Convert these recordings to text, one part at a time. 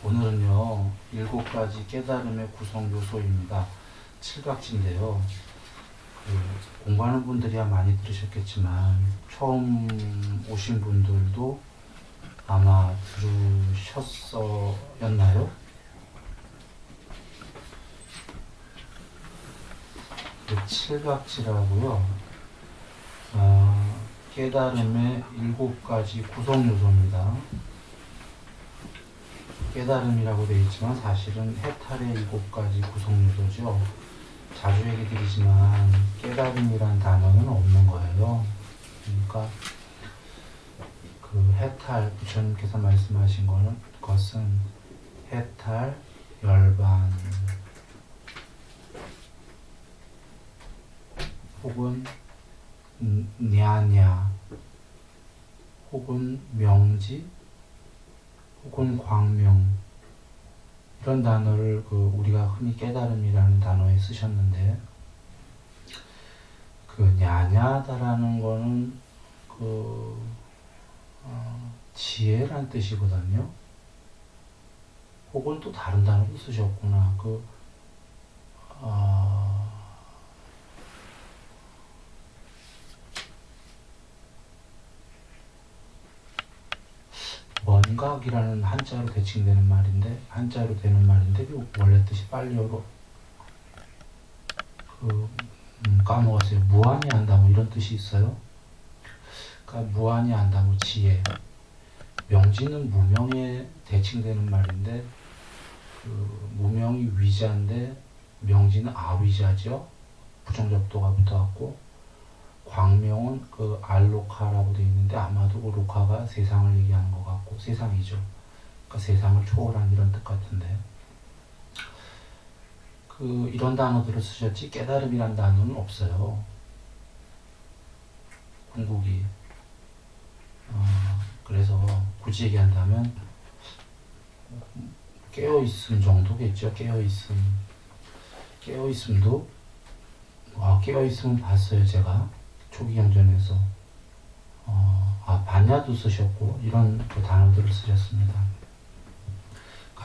오늘은요, 7가지 깨달음의 구성 요소입니다. 칠각지인데요. 공부하는 분들이야 많이 들으셨겠지만 처음 오신 분들도 아마 들으셨었나요? 칠각지라고요. 깨달음의 7가지 구성 요소입니다. 깨달음이라고 되어 있지만 사실은 해탈의 7가지 구성 요소죠. 자주 얘기 드리지만 깨달음이란 단어는 없는 거예요. 그러니까 그 해탈, 부처님께서 말씀하신 것은 해탈, 열반 혹은 냐냐 혹은 명지 혹은 광명, 이런 단어를 우리가 흔히 깨달음이라는 단어에 쓰셨는데, 냐냐다라는 거는 지혜란 뜻이거든요. 혹은 또 다른 단어도 쓰셨구나. 원각이라는 한자로 대칭되는 말인데, 한자로 되는 말인데, 원래 뜻이 빨리어로 까먹었어요. 무한히 한다, 뭐 이런 뜻이 있어요. 그러니까 무한히 한다, 뭐 지혜. 명지는 무명에 대칭되는 말인데, 무명이 위자인데 명지는 아위자죠. 부정접도가 붙어갖고, 광명은 알로카라고 되어 있는데 아마도 로카가 세상을 얘기하는 것 같고, 세상이죠. 그러니까 세상을 초월한 이런 뜻 같은데, 이런 단어들을 쓰셨지 깨달음이란 단어는 없어요. 궁극이. 그래서 굳이 얘기한다면 깨어있음 정도겠죠. 깨어있음도 깨어있음은 봤어요. 제가 초기 경전에서 반야도 쓰셨고 이런 단어들을 쓰셨습니다.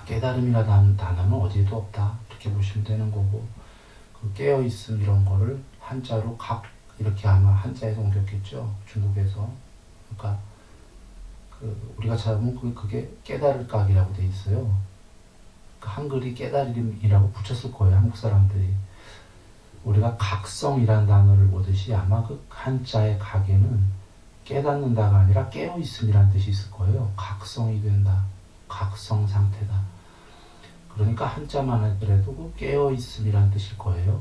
깨달음이라는 단어는 어디에도 없다, 이렇게 보시면 되는 거고, 깨어있음 이런 거를 한자로 각, 이렇게 아마 한자에서 옮겼겠죠, 중국에서. 그러니까 우리가 찾아보면 그게 깨달을 각이라고 돼 있어요. 한글이 깨달음이라고 붙였을 거예요, 한국 사람들이. 우리가 각성이라는 단어를 보듯이 아마 한자의 각에는 깨닫는다가 아니라 깨어있음이라는 뜻이 있을 거예요. 각성이 된다, 각성 상태다. 그러니까 한자만 하더라도 깨어있음이라는 뜻일 거예요.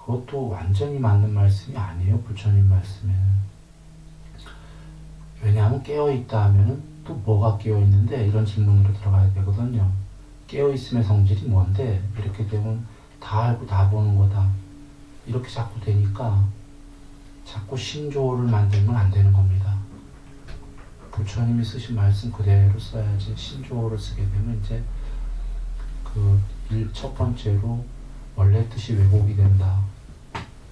그것도 완전히 맞는 말씀이 아니에요, 부처님 말씀에는. 왜냐하면 깨어있다 하면 또 뭐가 깨어있는데, 이런 질문으로 들어가야 되거든요. 깨어있음의 성질이 뭔데, 이렇게 되면 다 알고 다 보는 거다, 이렇게 자꾸 되니까 자꾸 신조어를 만들면 안 되는 겁니다. 부처님이 쓰신 말씀 그대로 써야지. 신조어를 쓰게 되면 이제 첫 번째로 원래 뜻이 왜곡이 된다.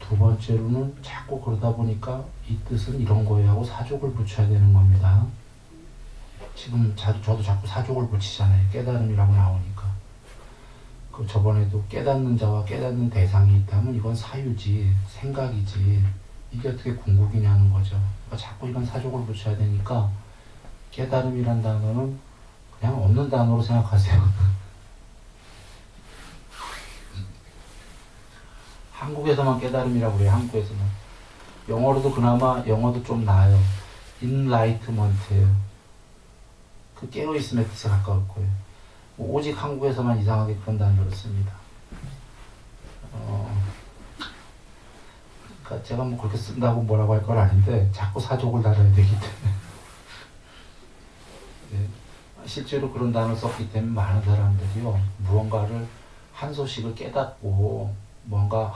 두 번째로는 자꾸 그러다 보니까 이 뜻은 이런 거예요 하고 사족을 붙여야 되는 겁니다. 지금 저도 자꾸 사족을 붙이잖아요. 깨달음이라고 나오니까. 저번에도 깨닫는 자와 깨닫는 대상이 있다면 이건 사유지, 생각이지, 이게 어떻게 궁극이냐는 거죠. 그러니까 자꾸 이건 사족을 붙여야 되니까 깨달음이란 단어는 그냥 없는 단어로 생각하세요. 한국에서만 깨달음이라고 그래요. 한국에서만. 영어로도 그나마, 영어도 좀 나아요. enlightenment예요. 깨어있음의 뜻에 가까울 거예요. 오직 한국에서만 이상하게 그런 단어를 씁니다. 그러니까 제가 뭐 그렇게 쓴다고 뭐라고 할 건 아닌데 자꾸 사족을 달아야 되기 때문에. 네. 실제로 그런 단어를 썼기 때문에 많은 사람들이요, 무언가를 한 소식을 깨닫고 뭔가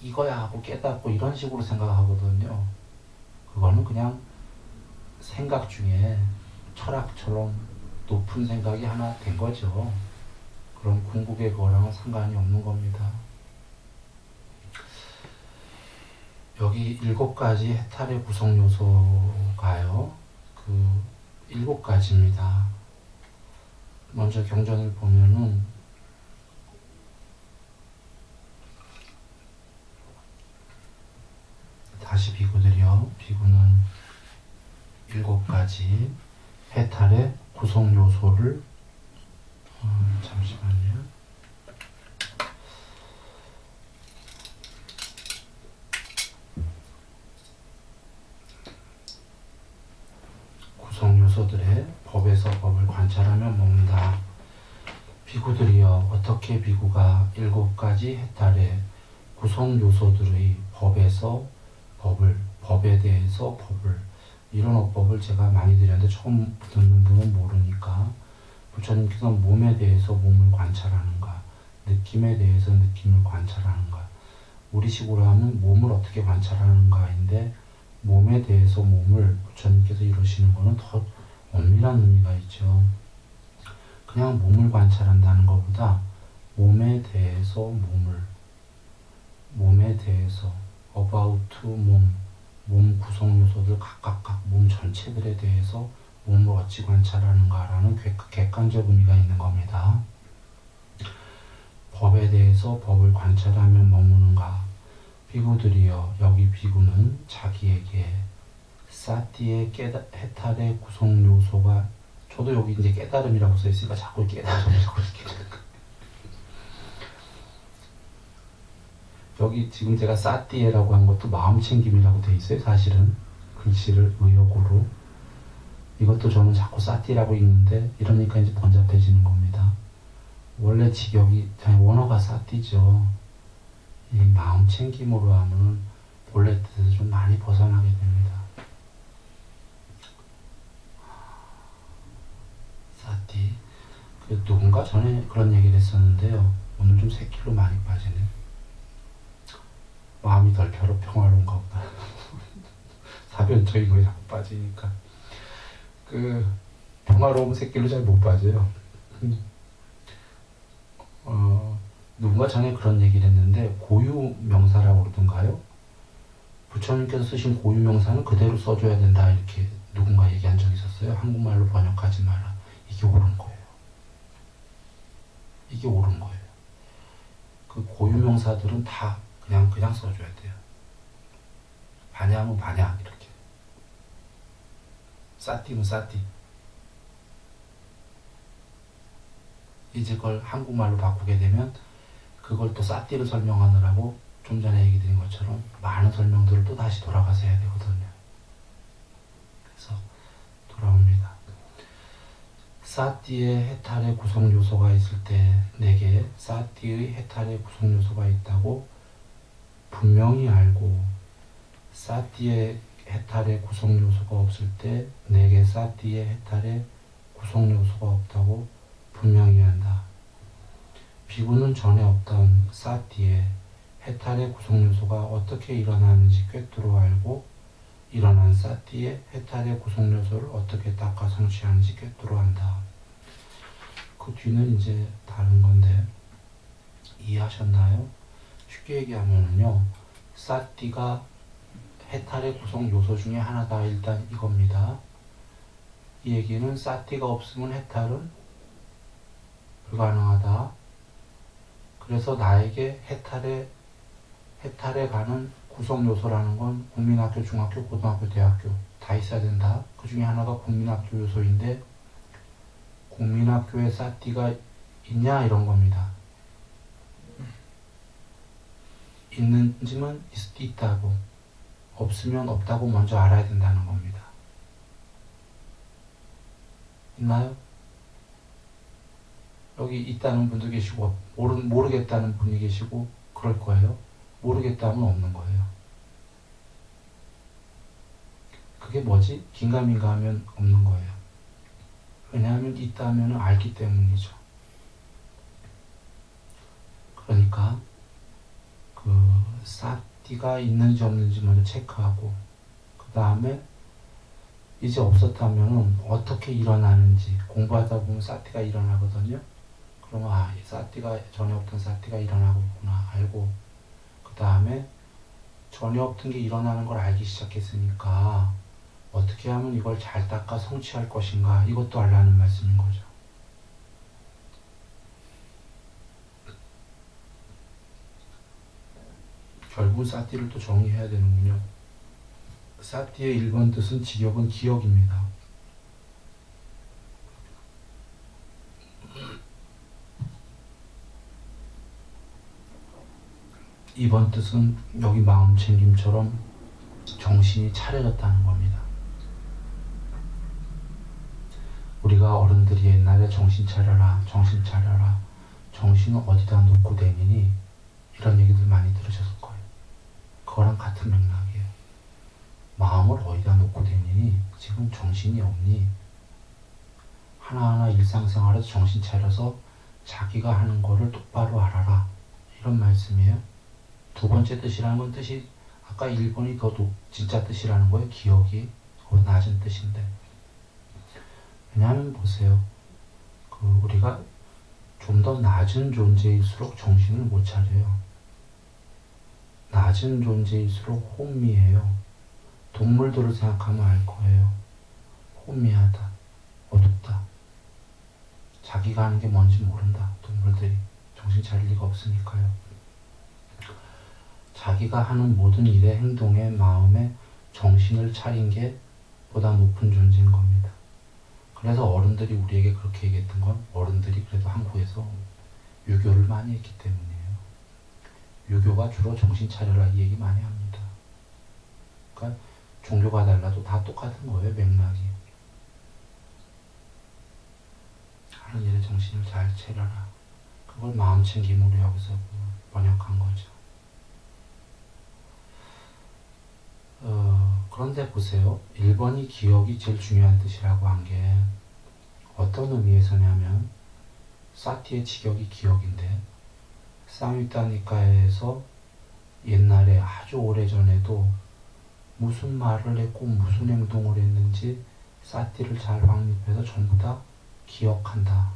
이거야 하고 깨닫고 이런 식으로 생각하거든요. 그거는 그냥 생각 중에 철학처럼 높은 생각이 하나 된 거죠. 그럼 궁극의 그거랑은 상관이 없는 겁니다. 여기 7가지 해탈의 구성 요소가요. 그 7가지입니다. 먼저 경전을 보면은 다시 비구들이요. 비구는 7가지 해탈의 구성 요소를 잠시만요. 구성 요소들의 법에서 법을 관찰하며 먹는다. 비구들이여 어떻게 비구가 7가지 해탈의 구성 요소들의 법에서 법에 대해서 법을 이런 어법을 제가 많이 드렸는데 처음 듣는 분은 모르니까 부처님께서 몸에 대해서 몸을 관찰하는가, 느낌에 대해서 느낌을 관찰하는가, 우리식으로 하면 몸을 어떻게 관찰하는가인데 몸에 대해서 몸을 부처님께서 이루시는 것은 더 엄밀한 의미가 있죠. 그냥 몸을 관찰한다는 것보다 몸에 대해서 몸에 대해서 about 몸 구성 요소들 각각 몸 전체들에 대해서 몸을 어찌 관찰하는가라는 객관적 의미가 있는 겁니다. 법에 대해서 법을 관찰하며 머무는가. 비구들이여 여기 비구는 자기에게 사티의 해탈의 구성 요소가 저도 여기 이제 깨달음이라고 써있으니까 자꾸 깨달음이라고 이렇게 여기 지금 제가 사띠에라고 한 것도 마음챙김이라고 돼 있어요. 사실은 글씨를 의역으로 이것도 저는 자꾸 사띠라고 읽는데 이러니까 이제 번잡해지는 겁니다. 원래 여기 원어가 사띠죠. 이 마음챙김으로 하면 본래 뜻에서 좀 많이 벗어나게 됩니다. 사띠 누군가 전에 그런 얘기를 했었는데요. 오늘 좀 새끼로 많이 빠지네. 마음이 덜 평화로운가 보다. 사변적인 거에 자꾸 빠지니까. 평화로운 새끼로 잘 못 빠져요. 누군가 전에 그런 얘기를 했는데, 고유 명사라고 그러던가요? 부처님께서 쓰신 고유 명사는 그대로 써줘야 된다, 이렇게 누군가 얘기한 적이 있었어요. 한국말로 번역하지 마라. 이게 옳은 거예요. 이게 옳은 거예요. 그 고유 명사들은 다 그냥 써줘야 돼요. 반야면 반야 이렇게. 싸띠면 싸띠. 이제 그걸 한국말로 바꾸게 되면 그걸 또 싸띠를 설명하느라고 좀 전에 얘기 드린 것처럼 많은 설명들을 또 다시 돌아가서 해야 되거든요. 그래서 돌아옵니다. 사띠의 해탈의 구성 요소가 있을 때 내게 사띠의 해탈의 구성 요소가 있다고 분명히 알고 사띠의 해탈의 구성 요소가 없을 때 내게 사띠의 해탈의 구성 요소가 없다고 분명히 한다. 비구는 전에 없던 사띠의 해탈의 구성 요소가 어떻게 일어나는지 꿰뚫어 알고 일어난 사띠의 해탈의 구성 요소를 어떻게 닦아 성취하는지 꿰뚫어 한다. 그 뒤는 이제 다른 건데 이해하셨나요? 쉽게 얘기하면요, 사띠가 해탈의 구성 요소 중에 하나다. 일단 이겁니다. 이 얘기는 사띠가 없으면 해탈은 불가능하다. 그래서 나에게 해탈에 가는 구성 요소라는 건 국민학교, 중학교, 고등학교, 대학교 다 있어야 된다. 그 중에 하나가 국민학교 요소인데 국민학교에 사띠가 있냐 이런 겁니다. 있는지만 있다고, 없으면 없다고 먼저 알아야 된다는 겁니다. 있나요? 여기 있다는 분도 계시고 모르겠다는 분이 계시고 그럴 거예요. 모르겠다면 없는 거예요. 그게 뭐지? 긴가민가 하면 없는 거예요. 왜냐하면 있다면 알기 때문이죠. 그러니까 사띠가 있는지 없는지 먼저 체크하고 그 다음에 이제 없었다면 어떻게 일어나는지 공부하다 보면 사띠가 일어나거든요. 그러면 사띠가 전에 없던 사띠가 일어나고 있구나 알고 그 다음에 전혀 없던 게 일어나는 걸 알기 시작했으니까 어떻게 하면 이걸 잘 닦아 성취할 것인가, 이것도 알라는 말씀인 거죠. 결국 사티를 또 정리해야 되는군요. 사티의 1번 뜻은 직역은 기억입니다. 2번 뜻은 여기 마음 챙김처럼 정신이 차려졌다는 겁니다. 우리가 어른들이 옛날에 정신 차려라, 정신 차려라, 정신을 어디다 놓고 다니니, 이런 얘기들 많이 들으셨을 거예요. 그거랑 같은 맥락이에요. 마음을 어디다 놓고 다니니, 지금 정신이 없니? 하나하나 일상생활에서 정신 차려서 자기가 하는 거를 똑바로 알아라, 이런 말씀이에요. 두 번째 뜻이라는 건 뜻이 아까 1번이 더 진짜 뜻이라는 거예요. 기억이 낮은 뜻인데, 왜냐하면 보세요. 우리가 좀 더 낮은 존재일수록 정신을 못 차려요. 낮은 존재일수록 혼미해요. 동물들을 생각하면 알 거예요. 혼미하다, 어둡다, 자기가 하는 게 뭔지 모른다. 동물들이 정신 차릴 리가 없으니까요. 자기가 하는 모든 일에, 행동에, 마음에 정신을 차린 게 보다 높은 존재인 겁니다. 그래서 어른들이 우리에게 그렇게 얘기했던 건, 어른들이 그래도 한국에서 유교를 많이 했기 때문이에요. 유교가 주로 정신 차려라 이 얘기 많이 합니다. 그러니까 종교가 달라도 다 똑같은 거예요, 맥락이. 하는 일에 정신을 잘 차려라. 그걸 마음 챙김으로 여기서 번역한 거죠. 그런데 보세요. 1번이 기억이 제일 중요한 뜻이라고 한 게 어떤 의미에서냐면, 사티의 직역이 기억인데, 쌍유타니카에서 옛날에 아주 오래전에도 무슨 말을 했고 무슨 행동을 했는지 사티를 잘 확립해서 전부 다 기억한다,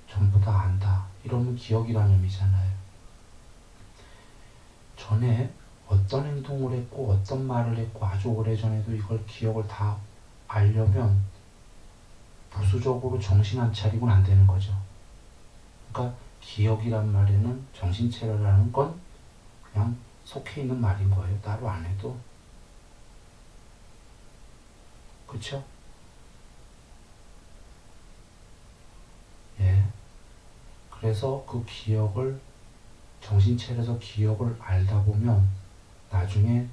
전부 다 안다, 이러면 기억이라는 의미잖아요. 전에 어떤 행동을 했고 어떤 말을 했고 아주 오래전에도 이걸 기억을 다 알려면 부수적으로 정신 안 차리고는 안 되는 거죠. 그러니까 기억이란 말에는 정신 차려라는 건 그냥 속해 있는 말인 거예요. 따로 안 해도. 그쵸? 예. 그래서 그 기억을, 정신 차려서 기억을 알다 보면 나중에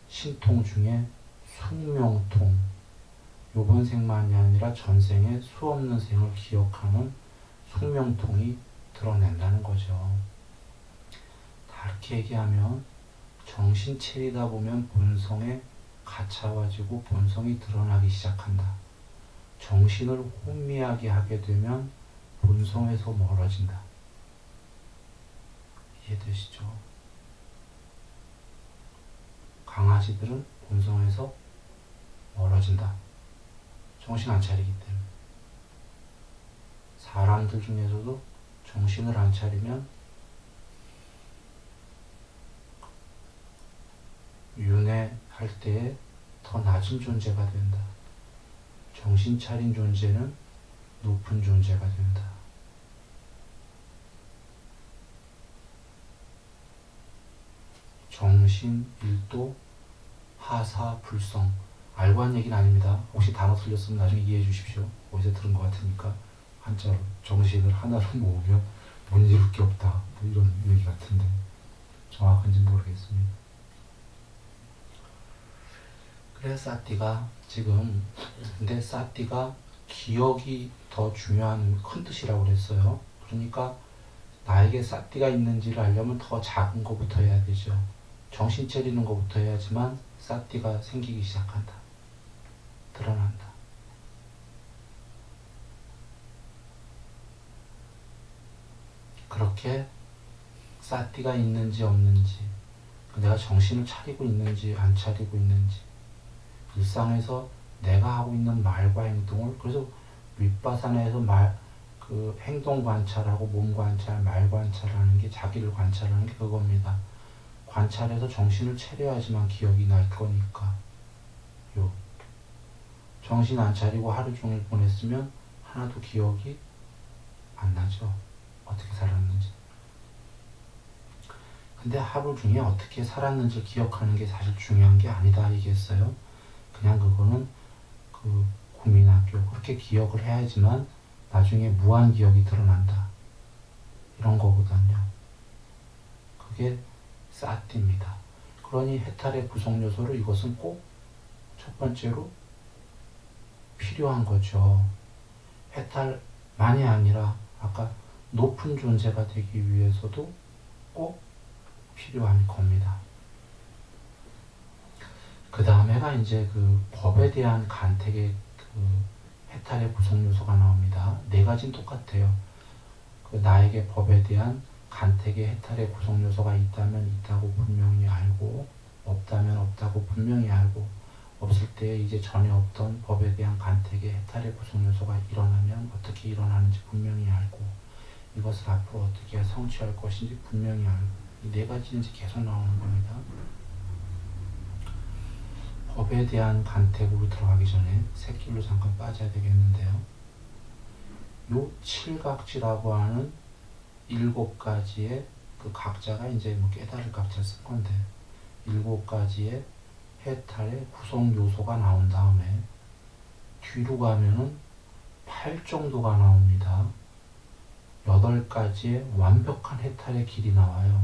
신통 중에 숙명통, 요번 생만이 아니라 전생에 수없는 생을 기억하는 숙명통이 드러낸다는 거죠. 다르게 얘기하면 정신 차리다 보면 본성에 가차와지고 본성이 드러나기 시작한다. 정신을 혼미하게 하게 되면 본성에서 멀어진다. 이해되시죠? 강아지들은 본성에서 멀어진다. 정신 안 차리기 때문에. 사람들 중에서도 정신을 안 차리면 윤회할 때에 더 낮은 존재가 된다. 정신 차린 존재는 높은 존재가 된다. 정신, 일도, 하사, 불성. 알고 한 얘기는 아닙니다. 혹시 단어 틀렸으면 나중에 이해해 주십시오. 어디서 들은 것 같으니까. 한자로 정신을 하나로 모으면 못 이룰 게 없다, 뭐 이런 얘기 같은데 정확한지 모르겠습니다. 그래서 사티가 지금, 근데 사티가 기억이 더 중요한 큰 뜻이라고 그랬어요. 그러니까 나에게 사티가 있는지를 알려면 더 작은 것부터 해야 되죠. 정신 차리는 것부터 해야지만 사티가 생기기 시작한다, 드러난다. 그렇게 사티가 있는지 없는지, 내가 정신을 차리고 있는지 안 차리고 있는지, 일상에서 내가 하고 있는 말과 행동을, 그래서 윗바사나에서 행동 관찰하고 몸 관찰, 말 관찰하는 게, 자기를 관찰하는 게 그겁니다. 관찰해서 정신을 차려야지만 기억이 날 거니까. 요. 정신 안 차리고 하루 종일 보냈으면 하나도 기억이 안 나죠. 어떻게 살았는지. 근데 하루 중에 어떻게 살았는지 기억하는 게 사실 중요한 게 아니다 얘기했어요. 그냥 그거는 그 국민학교 그렇게 기억을 해야지만 나중에 무한 기억이 드러난다. 이런 거거든요. 그게 사티입니다. 그러니 해탈의 구성 요소를 이것은 꼭 첫 번째로 필요한 거죠. 해탈만이 아니라 아까 높은 존재가 되기 위해서도 꼭 필요한 겁니다. 그 다음에가 이제 그 법에 대한 간택의 그 해탈의 구성 요소가 나옵니다. 네 가지는 똑같아요. 그 나에게 법에 대한 간택의 해탈의 구성 요소가 있다면 있다고 분명히 알고, 없다면 없다고 분명히 알고, 없을 때 이제 전에 없던 법에 대한 간택의 해탈의 구성 요소가 일어나면 어떻게 일어나는지 분명히 알고, 이것을 앞으로 어떻게 성취할 것인지 분명히 알고, 이 네 가지는 이제 계속 나오는 겁니다. 법에 대한 간택으로 들어가기 전에 새길로 잠깐 빠져야 되겠는데요. 요 칠각지라고 하는 7가지의 그 각자가 이제 뭐 깨달을 각자를 쓴 건데, 7가지의 해탈의 구성 요소가 나온 다음에 뒤로 가면은 8정도가 나옵니다. 8가지의 완벽한 해탈의 길이 나와요.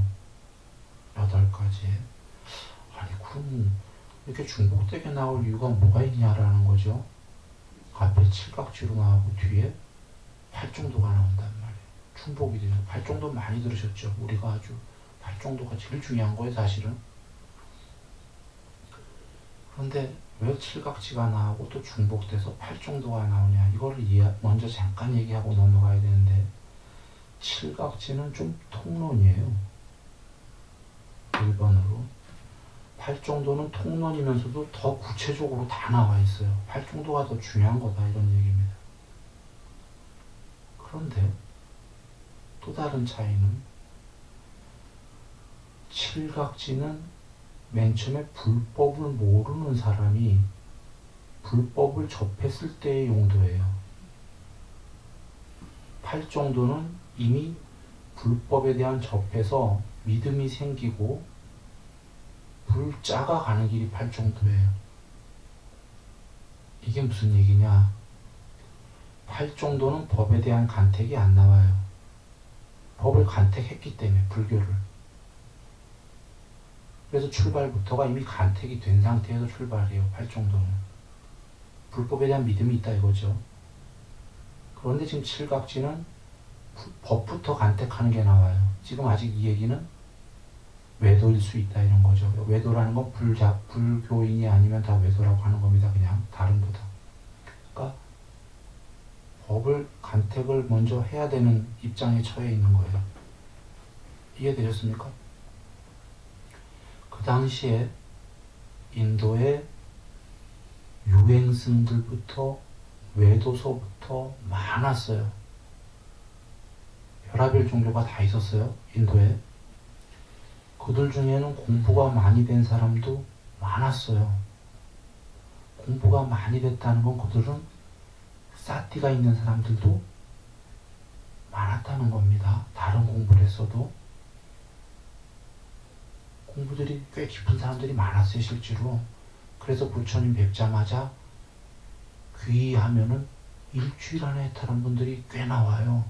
8가지의. 아니 그럼 이렇게 중복되게 나올 이유가 뭐가 있냐라는 거죠. 앞에 칠각지로 나오고 뒤에 8정도가 나온단 말이에요. 중복이 되죠. 8정도 많이 들으셨죠. 우리가 아주 8정도가 제일 중요한 거예요 사실은. 그런데 왜 칠각지가 나오고 또 중복돼서 8정도가 나오냐, 이거를 먼저 잠깐 얘기하고 넘어가야 되는데, 칠각지는 좀 통론이에요. 1번으로 8정도는 통론이면서도 더 구체적으로 다 나와 있어요. 8정도가 더 중요한 거다 이런 얘기입니다. 그런데 또 다른 차이는, 칠각지는 맨 처음에 불법을 모르는 사람이 불법을 접했을 때의 용도예요. 8정도는 이미 불법에 대한 접해서 믿음이 생기고 불자가 가는 길이 8정도예요. 이게 무슨 얘기냐? 8정도는 법에 대한 간택이 안 나와요. 법을 간택했기 때문에, 불교를. 그래서 출발부터가 이미 간택이 된 상태에서 출발해요. 8정도는. 불법에 대한 믿음이 있다 이거죠. 그런데 지금 칠각지는 법부터 간택하는 게 나와요. 지금 아직 이 얘기는 외도일 수 있다 이런 거죠. 외도라는 건 불교인이 아니면 다 외도라고 하는 겁니다. 그냥 다른 거다. 그러니까 법을 간택을 먼저 해야 되는 입장에 처해 있는 거예요. 이해되셨습니까? 그 당시에 인도의 유행승들부터 외도서부터 많았어요. 별하별 종교가 다 있었어요. 인도에. 그들 중에는 공부가 많이 된 사람도 많았어요. 공부가 많이 됐다는 건 그들은 사티가 있는 사람들도 많았다는 겁니다. 다른 공부를 했어도. 공부들이 꽤 깊은 사람들이 많았어요, 실제로. 그래서 부처님 뵙자마자 귀의하면은 일주일 안에 해탈한 분들이 꽤 나와요.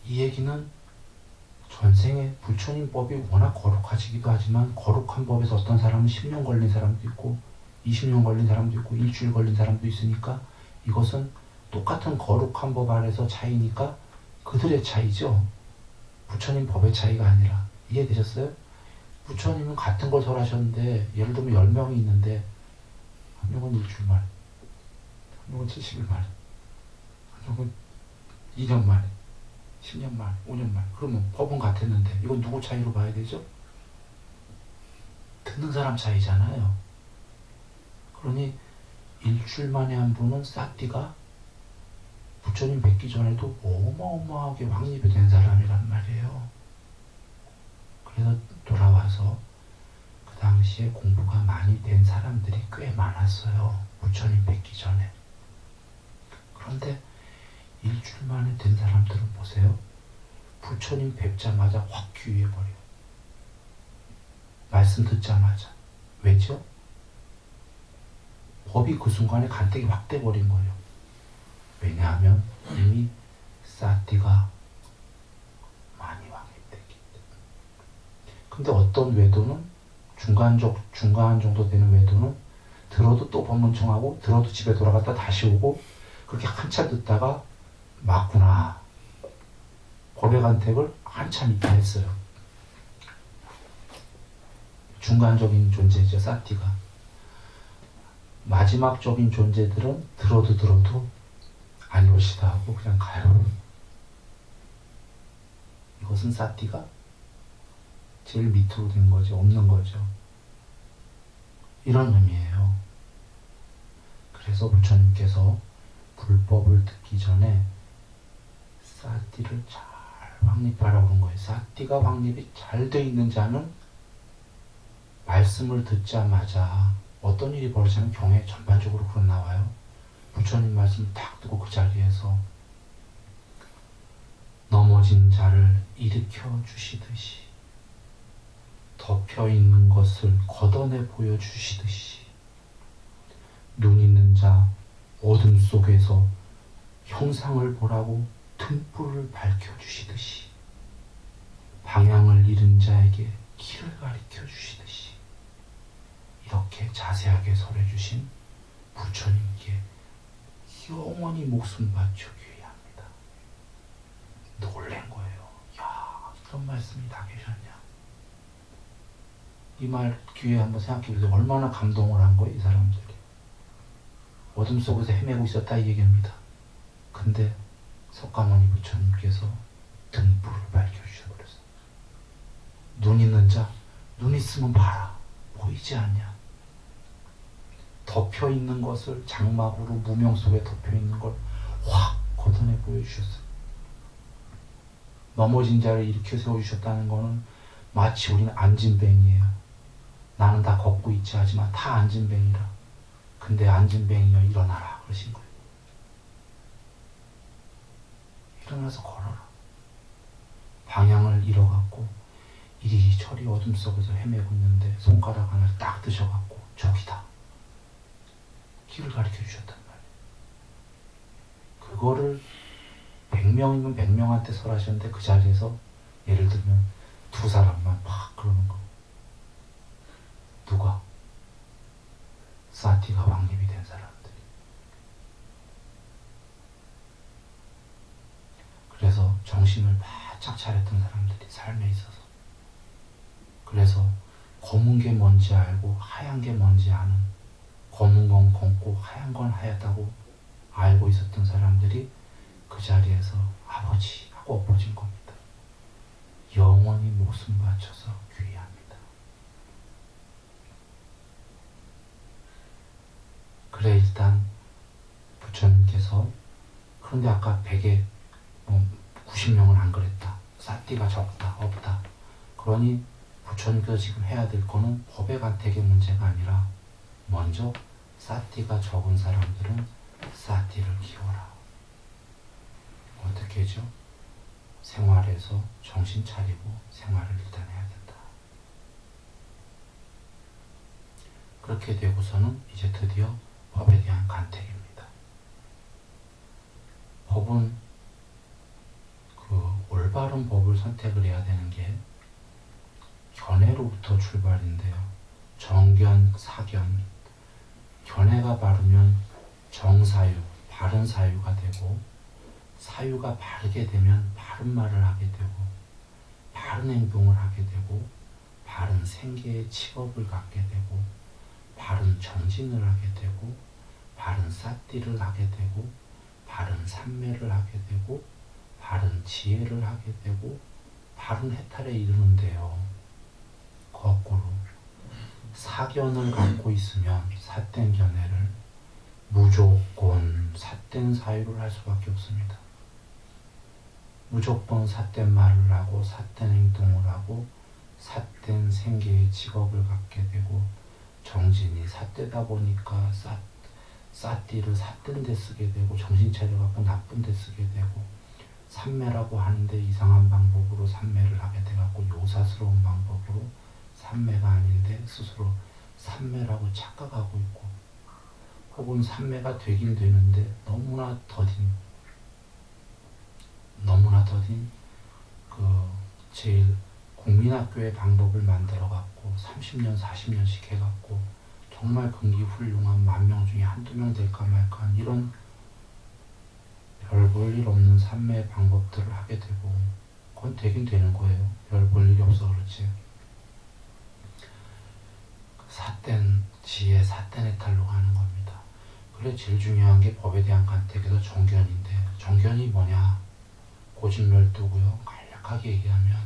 이 얘기는 전생에 부처님 법이 워낙 거룩하시기도 하지만, 거룩한 법에서 어떤 사람은 10년 걸린 사람도 있고 20년 걸린 사람도 있고 일주일 걸린 사람도 있으니까, 이것은 똑같은 거룩한 법 아래서 차이니까 그들의 차이죠. 부처님 법의 차이가 아니라. 이해되셨어요? 부처님은 같은 걸 설하셨는데, 예를 들면 10명이 있는데 한 명은 일주일 만에, 한 명은 70일 만에, 한 명은 2년 만에, 10년 만에, 5년 만에. 그러면 법은 같았는데 이건 누구 차이로 봐야 되죠? 듣는 사람 차이잖아요. 그러니 일주일 만에 한 분은 사띠가 부처님 뵙기 전에도 어마어마하게 확립이 된 사람이란 말이에요. 그래서 돌아와서 그 당시에 공부가 많이 된 사람들이 꽤 많았어요. 부처님 뵙기 전에. 그런데 일주일 만에 된 사람들은 보세요. 부처님 뵙자마자 확 귀해버려요. 말씀 듣자마자. 왜죠? 법이 그 순간에 간택이 확 돼버린 거예요. 왜냐하면 이미 사띠가 많이 왕입됐기 때문에. 근데 어떤 외도는 중간 정도 되는 외도는 들어도 또 법문청하고 들어도 집에 돌아갔다 다시 오고 그렇게 한참 듣다가 맞구나. 법의 간택을 한참 있다 했어요. 중간적인 존재죠, 사띠가. 마지막적인 존재들은 들어도 아니오시다 하고 그냥 가요. 이것은 사띠가 제일 밑으로 된 거죠. 없는 거죠. 이런 의미예요. 그래서 부처님께서 불법을 듣기 전에 사띠를 잘 확립하라고 그런 거예요. 사띠가 확립이 잘 돼 있는 자는 말씀을 듣자마자 어떤 일이 벌어지면 경에 전반적으로 그런 나와요. 부처님 말씀 딱 듣고 그 자리에서 넘어진 자를 일으켜 주시듯이 덮여 있는 것을 걷어내 보여주시듯이 눈 있는 자 어둠 속에서 형상을 보라고 등불을 밝혀주시듯이 방향을 잃은 자에게 길을 가르쳐 주시듯이 이렇게 자세하게 설해주신 부처님께 영원히 목숨 바쳐 귀의합니다. 놀란 거예요. 야, 이런 말씀이 다 계셨냐. 이 말 귀에 한번 생각해 보세요. 얼마나 감동을 한 거예요, 이 사람들이. 어둠 속에서 헤매고 있었다 이 얘기입니다. 근데 석가모니 부처님께서 등불을 밝혀주셔버렸어요. 눈 있는 자, 눈 있으면 봐라. 보이지 않냐. 덮여 있는 것을 장막으로 무명 속에 덮여 있는 걸 확 걷어내 보여주셨어요. 넘어진 자를 일으켜 세워주셨다는 것은 마치 우리는 안진뱅이에요. 나는 다 걷고 있지 하지만 다 안진뱅이라. 근데 안진뱅이여 일어나라 그러신 거예요. 일어나서 걸어라. 방향을 잃어갖고 이리저리 어둠 속에서 헤매고 있는데 손가락 하나를 딱 드셔갖고 저기다. 길을 가르쳐 주셨단 말이에요. 그거를 100명이면 100명한테 설하셨는데 그 자리에서 예를 들면 두 사람만 막 그러는 거. 누가? 사티가 왕립이 된 사람들이. 그래서 정신을 바짝 차렸던 사람들이 삶에 있어서. 그래서 검은 게 뭔지 알고 하얀 게 뭔지 아는, 검은 건 검고 하얀 건 하얗다고 알고 있었던 사람들이 그 자리에서 아버지 하고 엎어진 겁니다. 영원히 목숨 바쳐서 귀의합니다. 그래 일단 부처님께서 그런데 아까 100에 90명은 안 그랬다. 사띠가 적다. 없다. 그러니 부처님께서 지금 해야 될 거는 법의 간택의 문제가 아니라 먼저 사띠가 적은 사람들은 사띠를 키워라. 어떻게 하죠? 생활에서 정신 차리고 생활을 일단 해야 된다. 그렇게 되고서는 이제 드디어 법에 대한 간택입니다. 법은 그 올바른 법을 선택을 해야 되는 게 견해로부터 출발인데요. 정견, 사견. 견해가 바르면 정사유, 바른 사유가 되고, 사유가 바르게 되면 바른 말을 하게 되고, 바른 행동을 하게 되고, 바른 생계의 직업을 갖게 되고, 바른 정진을 하게 되고, 바른 사띠를 하게 되고, 바른 삼매를 하게 되고, 바른 지혜를 하게 되고, 바른 해탈에 이르는데요. 거꾸로 사견을 갖고 있으면 삿된 견해를 무조건 삿된 사유를 할 수밖에 없습니다. 무조건 삿된 말을 하고 삿된 행동을 하고 삿된 생계의 직업을 갖게 되고 정신이 삿되다 보니까 삿띠를 삿된 데 쓰게 되고 정신 차려갖고 나쁜 데 쓰게 되고 삼매라고 하는데 이상한 방법으로 삼매를 하게 돼갖고 요사스러운 방법으로 삼매가 아닌데 스스로 삼매라고 착각하고 있고 혹은 삼매가 되긴 되는데 너무나 더딘 그 제일 국민학교의 방법을 만들어갖고 30년 40년씩 해갖고 정말 근기 훌륭한 10,000명 중에 한두 명 될까 말까 이런 별 볼 일 없는 삼매의 방법들을 하게 되고 그건 되긴 되는 거예요. 별 볼 일이 없어 그렇지. 삿된 지혜, 삿된 해탈로 가는 겁니다. 그래 제일 중요한 게 법에 대한 간택에서 정견인데 정견이 뭐냐? 고진멸도고요. 간략하게 얘기하면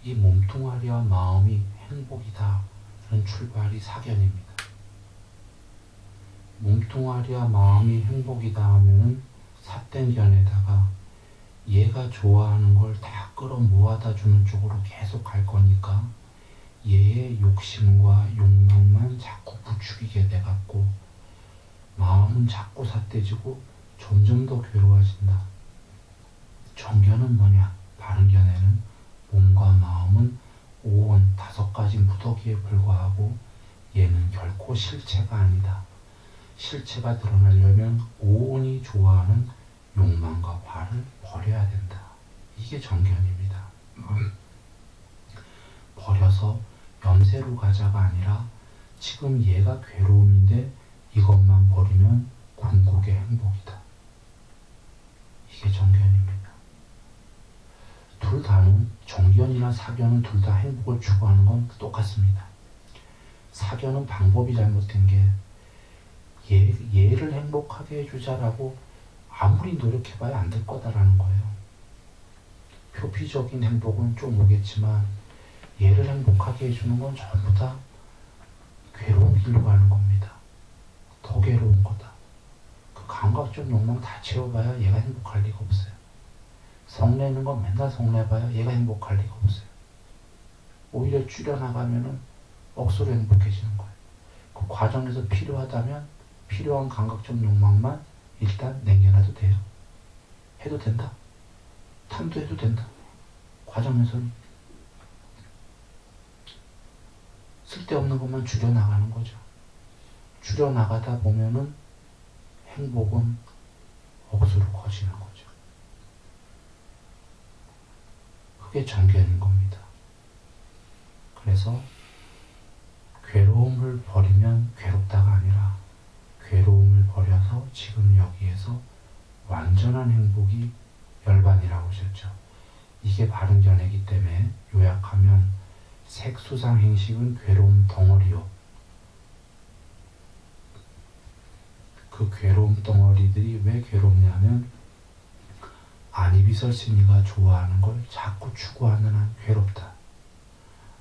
이 몸뚱아리와 마음이 행복이다 라는 출발이 사견입니다. 몸뚱아리와 마음이 행복이다 하면은 삿된 견에다가 얘가 좋아하는 걸 다 끌어모아다 주는 쪽으로 계속 갈 거니까 얘의 욕심과 욕망만 자꾸 부추기게 돼갖고 마음은 자꾸 삿대지고 점점 더 괴로워진다. 정견은 뭐냐? 바른 견해는 몸과 마음은 오온 5가지 무더기에 불과하고 얘는 결코 실체가 아니다. 실체가 드러나려면 오온이 좋아하는 욕망과 화를 버려야 된다. 이게 정견입니다. 버려서 염세로 가자가 아니라 지금 얘가 괴로움인데 이것만 버리면 궁극의 행복이다. 이게 정견입니다. 둘 다는 정견이나 사견은 둘 다 행복을 추구하는 건 똑같습니다. 사견은 방법이 잘못된 게 얘를 행복하게 해주자라고 아무리 노력해봐야 안 될 거다라는 거예요. 표피적인 행복은 좀 오겠지만 얘를 행복하게 해주는 건 전부 다 괴로운 길로 가는 겁니다. 더 괴로운 거다. 그 감각적 욕망 다 채워봐야 얘가 행복할 리가 없어요. 성내는 건 맨날 성내봐야 얘가 행복할 리가 없어요. 오히려 줄여나가면은 억수로 행복해지는 거예요. 그 과정에서 필요하다면 필요한 감각적 욕망만 일단 남겨놔도 돼요. 해도 된다. 탐도해도 된다. 과정에서는 쓸데없는 것만 줄여나가는 거죠. 줄여나가다 보면은 행복은 억수로 커지는 거죠. 그게 정견인 겁니다. 그래서 괴로움을 버리면 괴롭다가 아니라 괴로움을 버려서 지금 여기에서 완전한 행복이 열반이라고 하셨죠. 이게 바른 견해이기 때문에 요약하면 색수상 행식은 괴로움 덩어리요. 그 괴로움 덩어리들이 왜 괴롭냐면 안이비설 심리가 좋아하는 걸 자꾸 추구하는 한 괴롭다.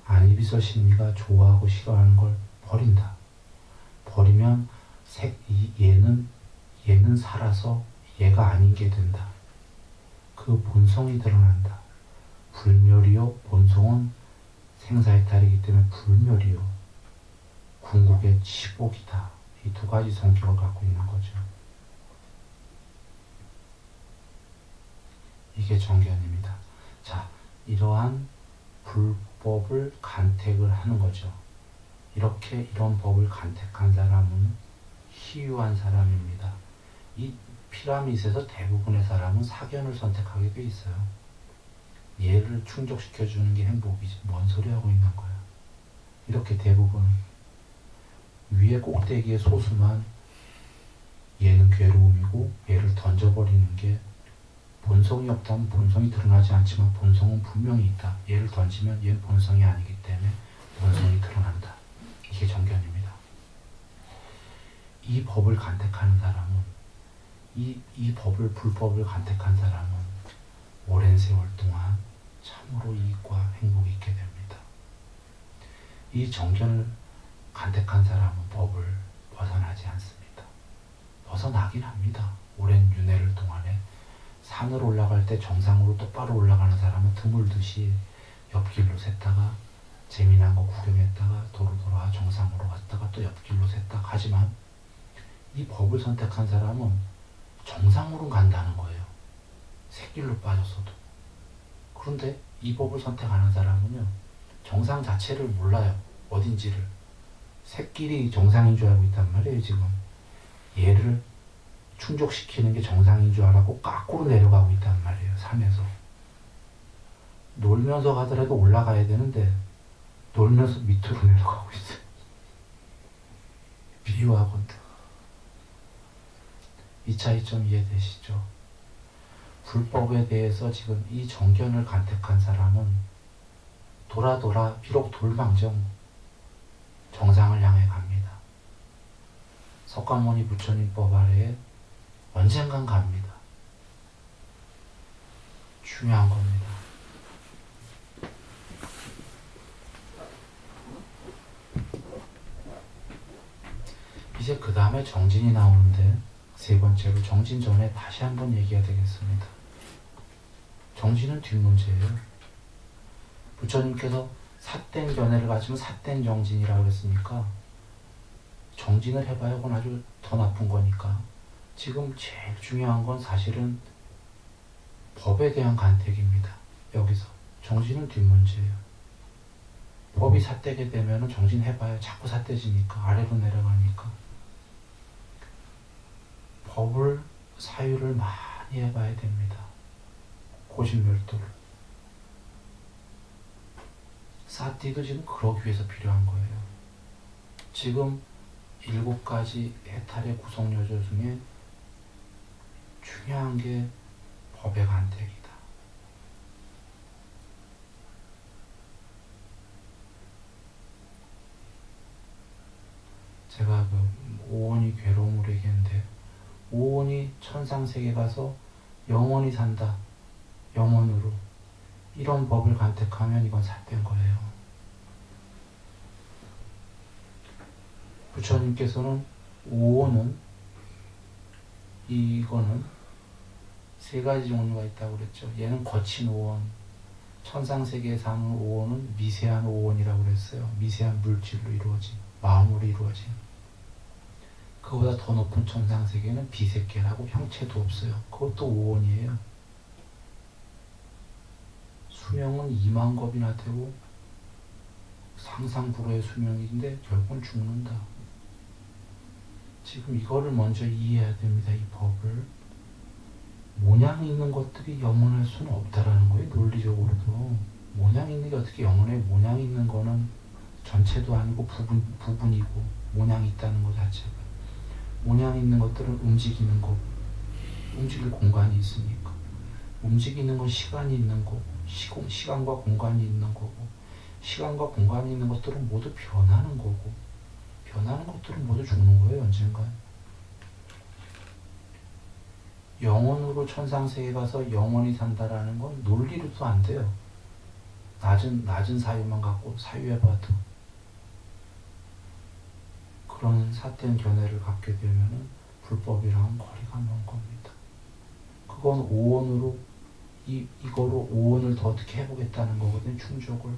안이비설 심리가 좋아하고 싫어하는 걸 버린다. 버리면 얘는 살아서 얘가 아닌 게 된다. 그 본성이 드러난다. 불멸이요. 본성은 생사해탈이기 때문에 불멸이요. 궁극의 치복이다. 이 2가지 성격을 갖고 있는 거죠. 이게 정견입니다. 자, 이러한 불법을 간택을 하는 거죠. 이런 법을 간택한 사람은 희유한 사람입니다. 이 피라밋에서 대부분의 사람은 사견을 선택하게 돼 있어요. 얘를 충족시켜주는 게 행복이지 뭔 소리 하고 있는 거야. 이렇게 대부분은 위에 꼭대기의 소수만 얘는 괴로움이고 얘를 던져버리는 게 본성이 없다면 본성이 드러나지 않지만 본성은 분명히 있다. 얘를 던지면 얘는 본성이 아니기 때문에 본성이 드러난다. 이게 정견입니다. 이 법을 간택하는 사람은 불법을 간택한 사람은 오랜 세월 동안 참으로 이익과 행복이 있게 됩니다. 이 정견을 간택한 사람은 법을 벗어나지 않습니다. 벗어나긴 합니다. 오랜 윤회를 동안에 산을 올라갈 때 정상으로 똑바로 올라가는 사람은 드물듯이 옆길로 샜다가 재미난 거 구경했다가 도로 돌아와 정상으로 갔다가 또 옆길로 샜다가 하지만 이 법을 선택한 사람은 정상으로 간다는 거예요. 샛길로 빠졌어도. 그런데 이 법을 선택하는 사람은요, 정상 자체를 몰라요. 어딘지를. 샛길이 정상인 줄 알고 있단 말이에요, 지금. 얘를 충족시키는 게 정상인 줄 알고 거꾸로 내려가고 있단 말이에요, 산에서. 놀면서 가더라도 올라가야 되는데 놀면서 밑으로 내려가고 있어요. 비유하건대. 이 차이점 이해되시죠? 불법에 대해서 지금 이 정견을 간택한 사람은 돌아 비록 돌망정 정상을 향해 갑니다. 석가모니 부처님 법 아래에 언젠간 갑니다. 중요한 겁니다. 이제 그 다음에 정진이 나오는데 세 번째로 정진 전에 다시 한번 얘기해야 되겠습니다. 정진은 뒷문제예요. 부처님께서 삿된 견해를 가지면 삿된 정진이라고 그랬으니까 정진을 해봐야 그건 아주 더 나쁜 거니까 지금 제일 중요한 건 사실은 법에 대한 간택입니다. 여기서 정진은 뒷문제예요. 법이 삿되게 되면 정진해봐야 자꾸 삿대지니까 아래로 내려가니까 법을 사유를 많이 해봐야 됩니다. 고심멸도를. 사티도 지금 그러기 위해서 필요한 거예요. 지금 7가지 해탈의 구성요소 중에 중요한 게 법의 간택이다. 제가 오온이 괴로움을 얘기했는데 오온이 천상세계 가서 영원히 산다. 영원으로. 이런 법을 간택하면 이건 삿된 거예요. 부처님께서는 오온은 이거는 3가지 종류가 있다고 그랬죠. 얘는 거친 오온, 천상세계에 사는 오온은 미세한 오온이라고 그랬어요. 미세한 물질로 이루어진, 마음으로 이루어진. 그보다 더 높은 천상세계는 비색계라고 형체도 없어요. 그것도 오온이에요. 수명은 2만 겁이나 되고 상상불허의 수명인데 결국은 죽는다. 지금 이거를 먼저 이해해야 됩니다. 이 법을. 모양 있는 것들이 영원할 수는 없다라는 거예요. 논리적으로도. 모양 있는 게 어떻게 영원해? 모양 있는 거는 전체도 아니고 부분이고 모양이 있다는 것 자체가. 모양 있는 것들은 움직이는 거고 움직일 공간이 있으니까. 움직이는 건 시간이 있는 거고 시간과 공간이 있는 거고 시간과 공간이 있는 것들은 모두 변하는 거고 변하는 것들은 모두 죽는 거예요. 언젠간. 영원으로 천상세계 가서 영원히 산다라는 건 논리로도 안 돼요. 낮은 사유만 갖고 사유해봐도 그런 삿된 견해를 갖게 되면 불법이랑은 거리가 먼 겁니다. 그건 오온으로 이거로 오온을 더 어떻게 해보겠다는 거거든요. 충족을.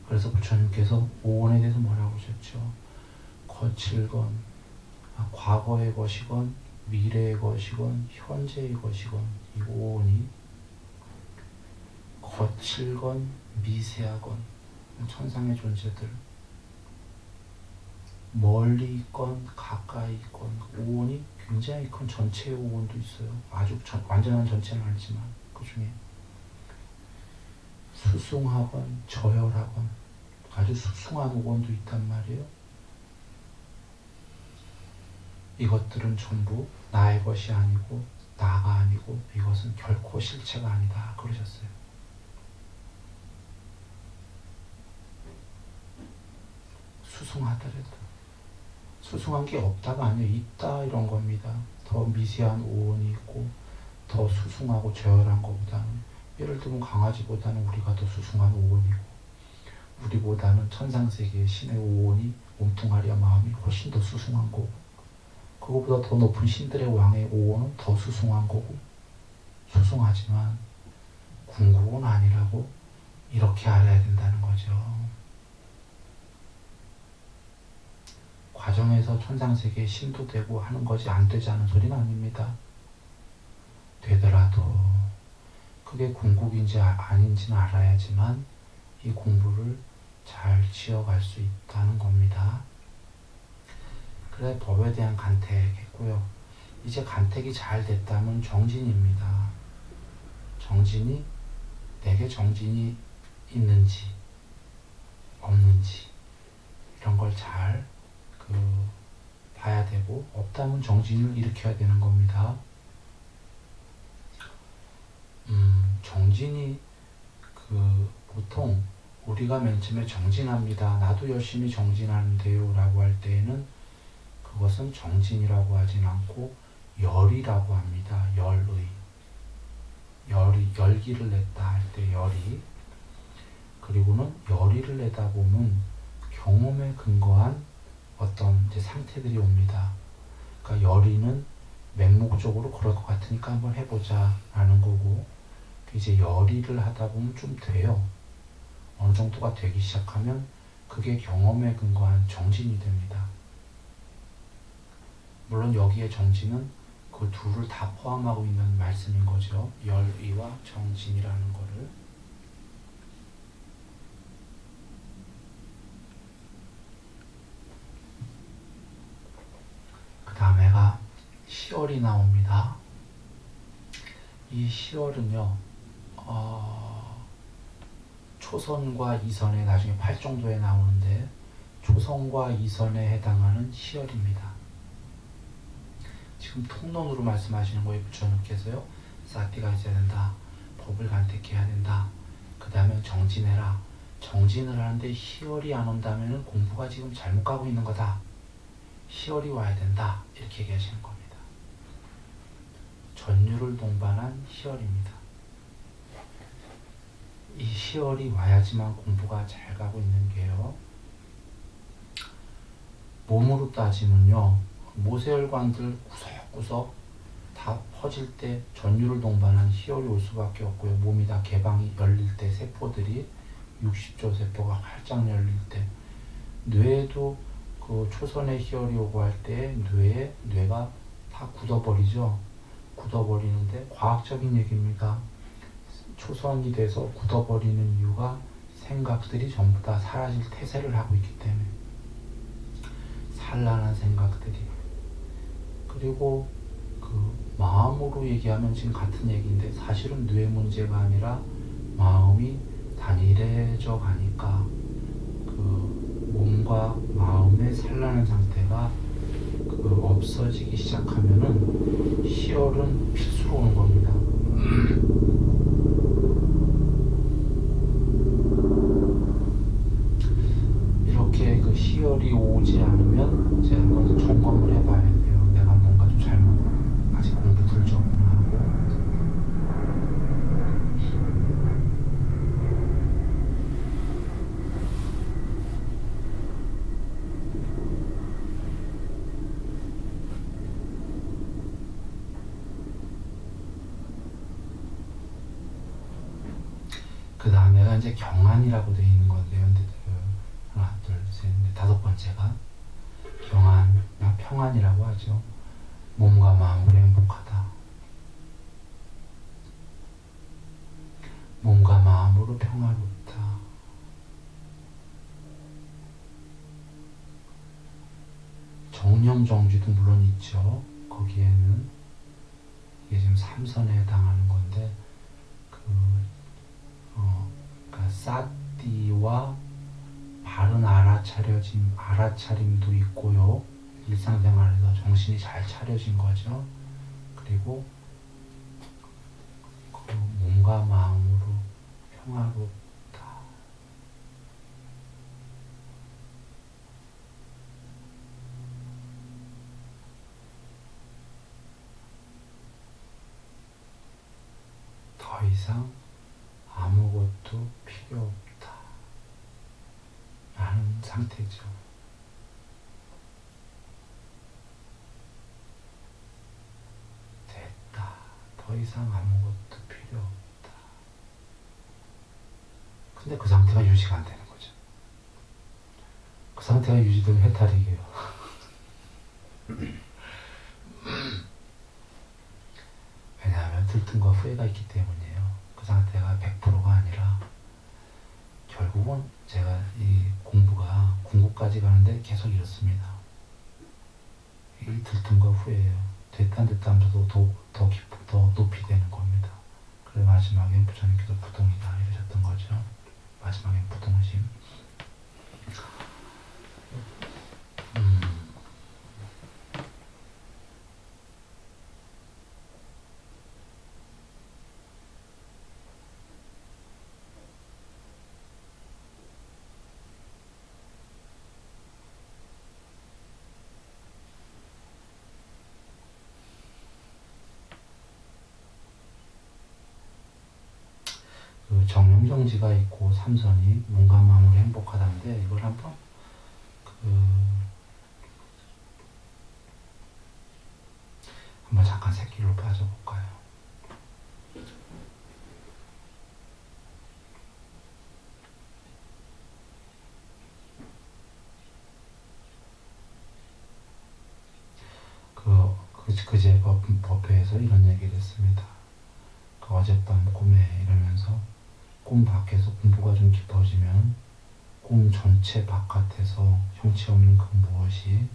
그래서 부처님께서 오온에 대해서 뭐라고 하셨죠? 거칠건 과거의 것이건 미래의 것이건 현재의 것이건 이 오온이 거칠건 미세하건 천상의 존재들 멀리 있건 가까이 있건 오온이 굉장히 큰 전체의 오온도 있어요. 아주 완전한 전체는 아니지만 그 중에 수숭하건 저열하건 아주 수숭한 오온도 있단 말이에요. 이것들은 전부 나의 것이 아니고 나가 아니고 이것은 결코 실체가 아니다 그러셨어요. 수숭하더라도 수숭한 게 없다가 아니에요. 있다 이런 겁니다. 더 미세한 오온이 있고 더 수숭하고 저열한 것보다는 예를 들면 강아지보다는 우리가 더 수숭한 오온이고 우리보다는 천상세계의 신의 오온이 몸뚱아리와 마음이 훨씬 더 수숭한 거고 그거보다 더 높은 신들의 왕의 오온은 더 수숭한 거고 수숭하지만 궁극은 아니라고 이렇게 알아야 된다는 거죠. 과정에서 천상세계에 신도되고 하는 것이 안 되지 않은 소리는 아닙니다. 되더라도 그게 궁극인지 아닌지는 알아야지만 이 공부를 잘 지어갈 수 있다는 겁니다. 그래 법에 대한 간택했고요. 이제 간택이 잘 됐다면 정진입니다. 정진이 내게 정진이 있는지 없는지 이런 걸 잘 봐야 되고 없다면 정진을 일으켜야 되는 겁니다. 정진이 보통 우리가 맨 처음에 정진합니다. 나도 열심히 정진하는데요 라고 할 때에는 그것은 정진이라고 하진 않고 열이라고 합니다. 열기를 냈다 할 때 열이. 그리고는 열의를 내다 보면 경험에 근거한 어떤 이제 상태들이 옵니다. 그러니까 열의는 맹목적으로 그럴 것 같으니까 한번 해보자 라는 거고, 이제 열의를 하다 보면 좀 돼요. 어느 정도가 되기 시작하면 그게 경험에 근거한 정진이 됩니다. 물론 여기에 정진은 그 둘을 다 포함하고 있는 말씀인 거죠. 열의와 정진이라는 거를. 그 다음에가 시월이 나옵니다. 이 시월은요, 초선과 이선에 나중에 8정도에 나오는데 초선과 이선에 해당하는 시월입니다. 지금 통론으로 말씀하시는 거예요. 부처님께서요. 사티가 있어야 된다. 법을 간택해야 된다. 그 다음에 정진해라. 정진을 하는데 희열이 안 온다면 공부가 지금 잘못 가고 있는 거다. 희열이 와야 된다. 이렇게 얘기하시는 겁니다. 전율을 동반한 희열입니다. 이 희열이 와야지만 공부가 잘 가고 있는 게요. 몸으로 따지면요. 모세혈관들 구석구석 다 퍼질 때 전율을 동반한 희열이 올 수밖에 없고요. 몸이 다 개방이 열릴 때 세포들이 60조 세포가 활짝 열릴 때, 뇌에도 그 초선의 희열이 오고 할 때 뇌가 다 굳어버리죠. 굳어버리는데 과학적인 얘기입니다. 초선이 돼서 굳어버리는 이유가 생각들이 전부 다 사라질 태세를 하고 있기 때문에, 산란한 생각들이. 그리고 마음으로 얘기하면 지금 같은 얘기인데 사실은 뇌 문제가 아니라 마음이 단일해져 가니까 몸과 마음의 산란한 상태가 없어지기 시작하면은 희열은 필수로 오는 겁니다. 이렇게 희열이 오지 않으면 이제 한번 점검을 해봐야 돼요. 내가 뭔가 좀 잘못, 아직 공부 불적구나 하고. 그 다음에가 이제 경안이라고 되어 있는 건데요. 하나, 둘, 셋, 넷, 다섯 번째가 경안, 평안이라고 하죠. 몸과 마음으로 행복하다. 몸과 마음으로 평화롭다. 정념정지도 물론 있죠. 거기에는 이게 지금 삼선에 해당하는 건데, 그러니까 사띠와 바른 알아차림도 있고요. 일상생활에서 정신이 잘 차려진 거죠. 그리고 몸과 마음으로 평화롭다. 더 이상 아무것도 필요 없다 라는 상태죠. 됐다. 더 이상 아무것도 필요 없다. 근데 그 상태가 유지가 안 되는 거죠. 그 상태가 유지되면 해탈이에요. 왜냐하면 들뜬과 후회가 있기 때문이에요. 그 상태가 100%가 아니라 결국은 제가 이 공부가 궁극까지 가는데 계속 이렇습니다. 이 들뜬과 후회예요. 됐다 하면서도 더 높이 되는 겁니다. 그래 마지막엔 부처님께서 부동이다 이러셨던 거죠. 마지막엔 부동심. 그 정념정지가 있고 삼선이 몸과 마음으로 행복하다는데 이걸 한번 한번 잠깐 새길로 빠져볼까요? 그제 법회에서 이런 얘기를 했습니다. 어젯밤 꿈에 이러면서 꿈 밖에서 공부가 좀 깊어지면 꿈 전체 바깥에서 형체 없는 그 무엇이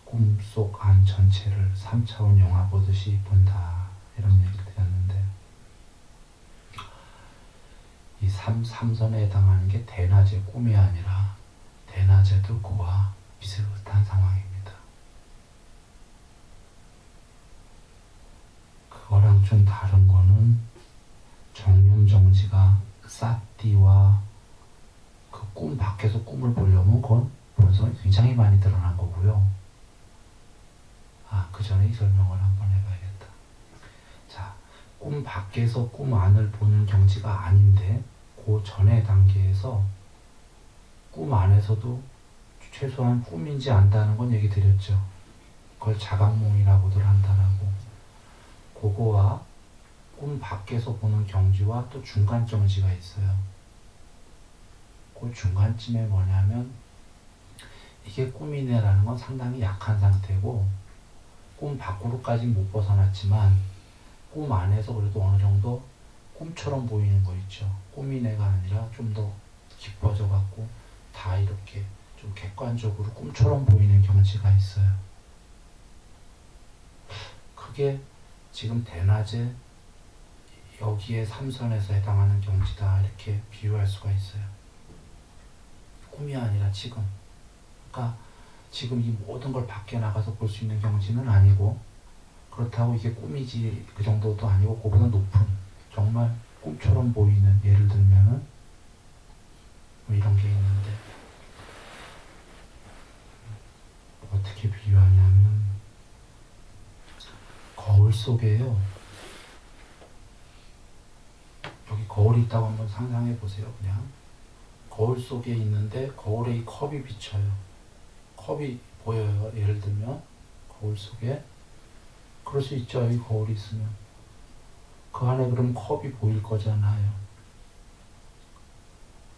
꿈속 안 전체를 3차원 영화 보듯이 본다 이런 얘기를 드렸는데 이 삼선에 해당하는 게 대낮의 꿈이 아니라 대낮에도 그와 비슷한 상황입니다. 그거랑 좀 다른 거는 정념정지가 사띠와 그 꿈 밖에서 꿈을 보려면 그건 본성이 굉장히 많이 드러난 거고요. 그 전에 이 설명을 한번 해봐야겠다. 자, 꿈 밖에서 꿈 안을 보는 경지가 아닌데 그 전의 단계에서 꿈 안에서도 최소한 꿈인지 안다는 건 얘기 드렸죠. 그걸 자각몽이라고들 한다라고. 그거와 꿈 밖에서 보는 경지와 또 중간 정지가 있어요. 그 중간쯤에 뭐냐면 이게 꿈이네라는 건 상당히 약한 상태고 꿈 밖으로까지 못 벗어났지만 꿈 안에서 그래도 어느 정도 꿈처럼 보이는 거 있죠. 꿈이네가 아니라 좀 더 깊어져 갖고 다 이렇게 좀 객관적으로 꿈처럼 보이는 경지가 있어요. 그게 지금 대낮에 여기에 삼선에서 해당하는 경지다 이렇게 비유할 수가 있어요. 꿈이 아니라 지금. 그러니까 지금 이 모든 걸 밖에 나가서 볼 수 있는 경지는 아니고 그렇다고 이게 꿈이지 그 정도도 아니고 그보다 높은 정말 꿈처럼 보이는 예를 들면은 뭐 이런 게 있는데 어떻게 비유하냐면 거울 속에요. 여기 거울이 있다고 한번 상상해 보세요. 그냥 거울 속에 있는데 거울에 이 컵이 비쳐요. 컵이 보여요. 예를 들면 거울 속에 그럴 수 있죠. 여기 거울이 있으면 그 안에 그럼 컵이 보일 거잖아요.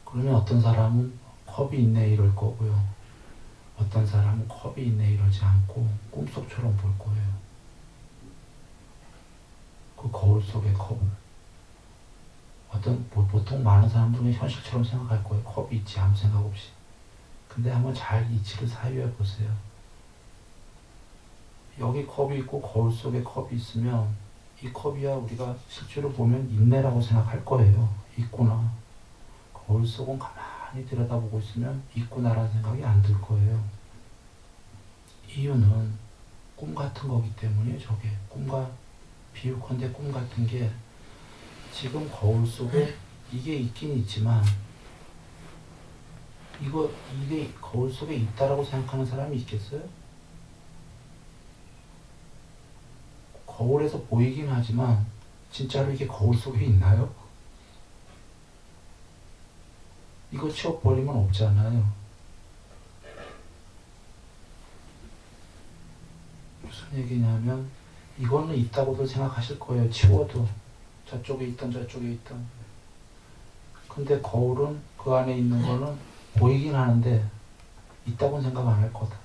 그러면 어떤 사람은 컵이 있네 이럴 거고요. 어떤 사람은 컵이 있네 이러지 않고 꿈속처럼 볼 거예요. 그 거울 속의 컵을 보통 많은 사람들은 현실처럼 생각할 거예요. 컵이 있지 아무 생각 없이. 근데 한번 잘 이치를 사유해 보세요. 여기 컵이 있고 거울 속에 컵이 있으면 이 컵이야 우리가 실제로 보면 있네라고 생각할 거예요. 있구나. 거울 속은 가만히 들여다보고 있으면 있구나라는 생각이 안 들 거예요. 이유는 꿈 같은 거기 때문에 저게 꿈과 비유컨대 꿈 같은 게 지금 거울 속에 이게 있긴 있지만 이게 거울 속에 있다라고 생각하는 사람이 있겠어요? 거울에서 보이긴 하지만 진짜로 이게 거울 속에 있나요? 이거 치워버리면 없잖아요. 무슨 얘기냐면 이거는 있다고도 생각하실 거예요. 치워도 저쪽에 있던 저쪽에 있던 근데 거울은 그 안에 있는 거는 보이긴 하는데 있다고는 생각 안 할 거다.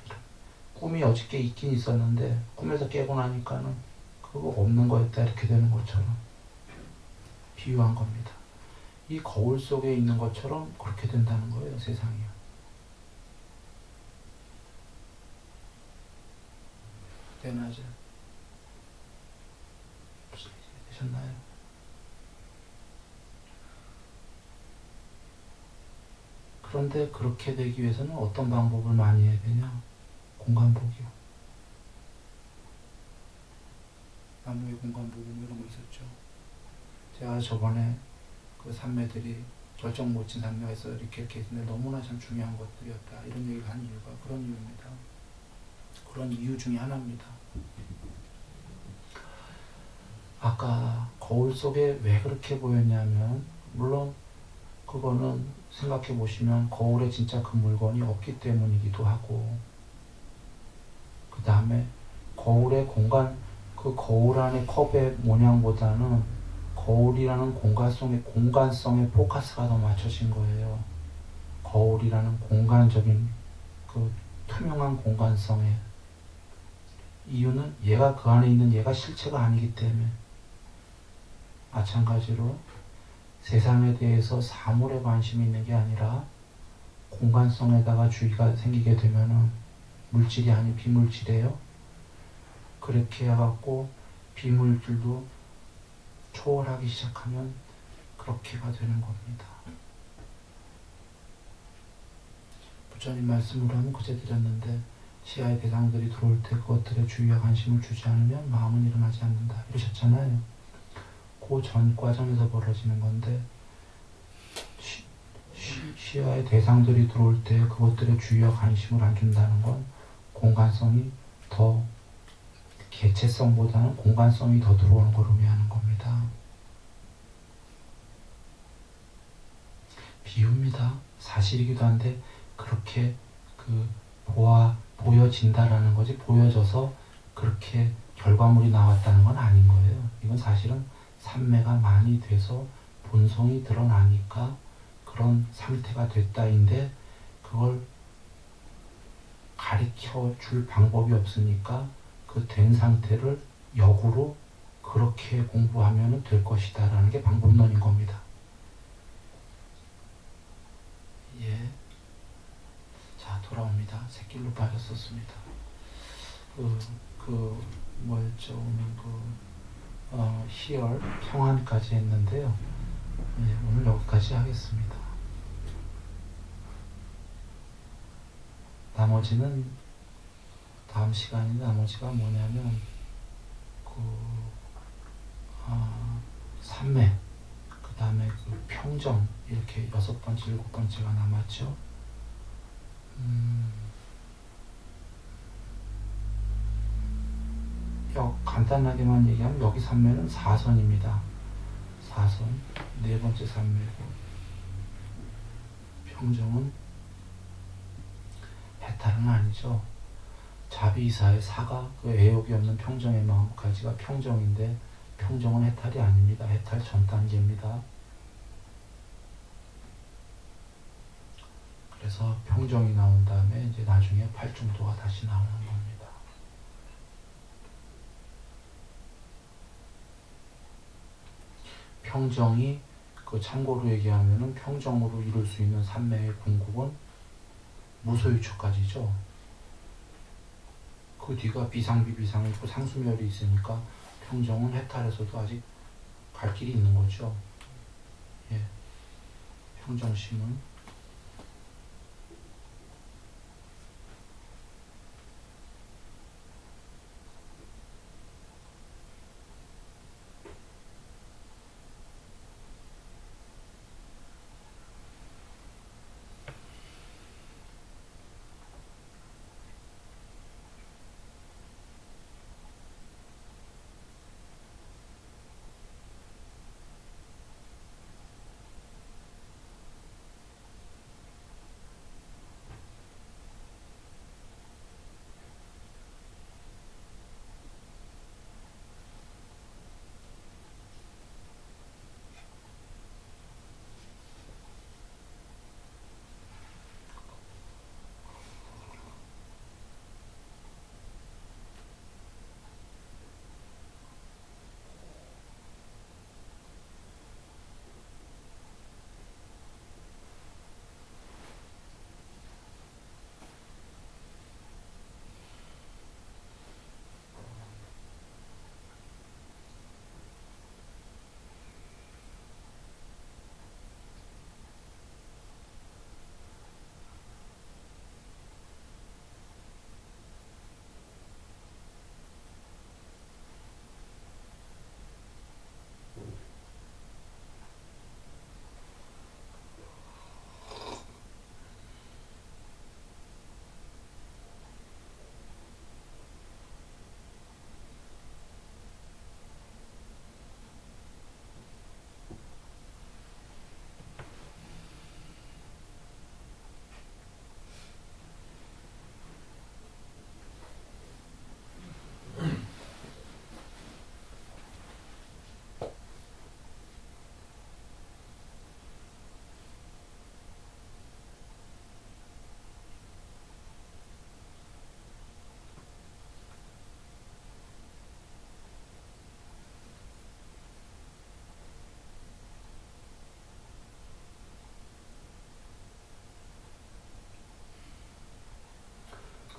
꿈이 어저께 있긴 있었는데 꿈에서 깨고 나니까는 그거 없는 거였다 이렇게 되는 것처럼 비유한 겁니다. 이 거울 속에 있는 것처럼 그렇게 된다는 거예요, 세상이요. 되나죠? 무슨 일이 되셨나요? 그런데 그렇게 되기 위해서는 어떤 방법을 많이 해야 되냐? 공간보기요. 나무의 공간보기 뭐 이런 거 있었죠. 제가 저번에 그 산매들이 결정 못 친 산매가 있어 이렇게 했는데 너무나 참 중요한 것들이었다. 이런 얘기를 한 이유가 그런 이유입니다. 그런 이유 중에 하나입니다. 아까 거울 속에 왜 그렇게 보였냐면 물론 그거는 생각해 보시면 거울에 진짜 그 물건이 없기 때문이기도 하고 그 다음에 거울의 공간 그 거울 안의 컵의 모양보다는 거울이라는 공간성에 포커스가 더 맞춰진 거예요. 거울이라는 공간적인 그 투명한 공간성에 이유는 얘가 그 안에 있는 얘가 실체가 아니기 때문에 마찬가지로 세상에 대해서 사물에 관심이 있는 게 아니라 공간성에다가 주의가 생기게 되면은 물질이 아닌 비물질이에요. 그렇게 해갖고 비물질도 초월하기 시작하면 그렇게가 되는 겁니다. 부처님 말씀으로 하면 그제 드렸는데 시야의 대상들이 들어올 때 그것들에 주의와 관심을 주지 않으면 마음은 일어나지 않는다 이러셨잖아요. 그 전 과정에서 벌어지는 건데 시야의 대상들이 들어올 때 그것들에 주의와 관심을 안 준다는 건 공간성이 더 개체성보다는 공간성이 더 들어오는 걸 의미하는 겁니다. 비유입니다. 사실이기도 한데 그렇게 보여진다라는 거지 보여져서 그렇게 결과물이 나왔다는 건 아닌 거예요. 이건 사실은 삼매가 많이 돼서 본성이 드러나니까 그런 상태가 됐다인데 그걸 가르쳐 줄 방법이 없으니까 그 된 상태를 역으로 그렇게 공부하면 될 것이다 라는 게 방법론인 겁니다. 예. 자, 돌아옵니다. 새길로 빠졌었습니다. 뭐였죠? 오늘 희열, 평안까지 했는데요. 예, 오늘 여기까지 하겠습니다. 나머지는 다음 시간인데 나머지가 뭐냐면 삼매 그 다음에 평정 이렇게 6번째, 7번째가 남았죠. 간단하게만 얘기하면 여기 삼매는 사선입니다. 사선, 네 번째 삼매고 평정은 해탈은 아니죠. 자비이사의 사가 그 애욕이 없는 평정의 마음까지가 평정인데 평정은 해탈이 아닙니다. 해탈 전 단계입니다. 그래서 평정이 나온 다음에 이제 나중에 팔중도가 다시 나오는 겁니다. 평정이 참고로 얘기하면은 평정으로 이룰 수 있는 삼매의 궁극은 무소유초까지죠. 그 뒤가 비상비비상이 있고 상수멸이 있으니까 평정은 해탈에서도 아직 갈 길이 있는 거죠. 예. 평정심은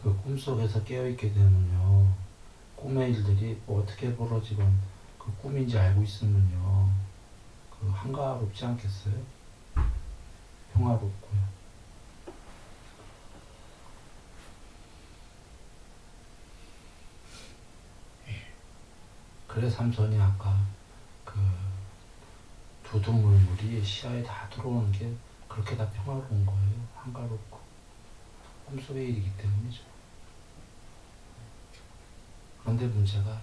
그 꿈속에서 깨어있게 되면요, 꿈의 일들이 뭐 어떻게 벌어지건 그 꿈인지 알고 있으면요, 그 한가롭지 않겠어요? 평화롭고요. 그래서 삼손이 아까 그 두두물물이 시야에 다 들어오는 게 그렇게 다 평화로운 거예요. 한가롭고. 꿈속의 일이기 때문이죠. 그런데 문제가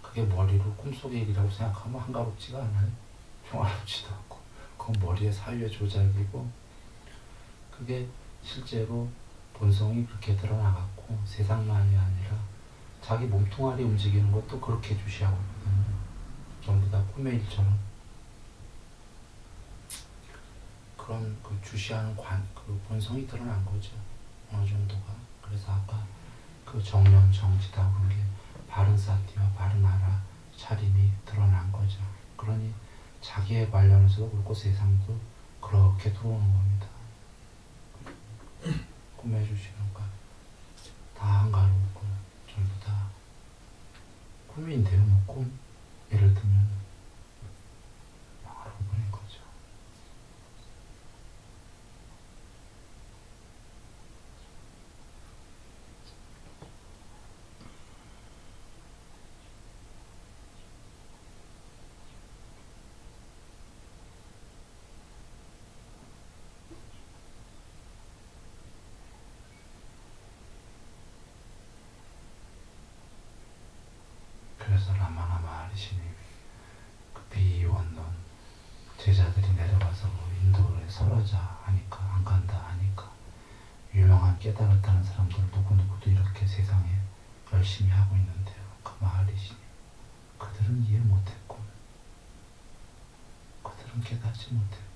그게 머리로 꿈속의 일이라고 생각하면 한가롭지가 않아요. 평화롭지도 않고. 그건 머리의 사유의 조작이고, 그게 실제로 본성이 그렇게 드러나갖고 세상만이 아니라 자기 몸뚱아리 움직이는 것도 그렇게 주시하고 있거든요. 전부 다 꿈의 일처럼. 그런 그 주시하는 그 본성이 드러난 거죠. 어느 정도가. 그래서 아까 그 정령, 정지다 그런 게 바른 사티와 바른 아라 차림이 드러난 거죠. 그러니 자기에 관련해서도 그렇고 세상도 그렇게 들어오는 겁니다. 꿈에 주시는 것 다 한가롭고 전부 다 꿈인데요. 뭐 꿈? 예를 들면 영화로 보낸 거죠. 그래서 라마나 마하리시니 그 비원론 제자들이 내려가서 인도에 설하자 하니까 안 간다 하니까 유명한 깨달았다는 사람들 누구누구도 이렇게 세상에 열심히 하고 있는데요. 그 마하리시니 그들은 이해 못했고 그들은 깨닫지 못했고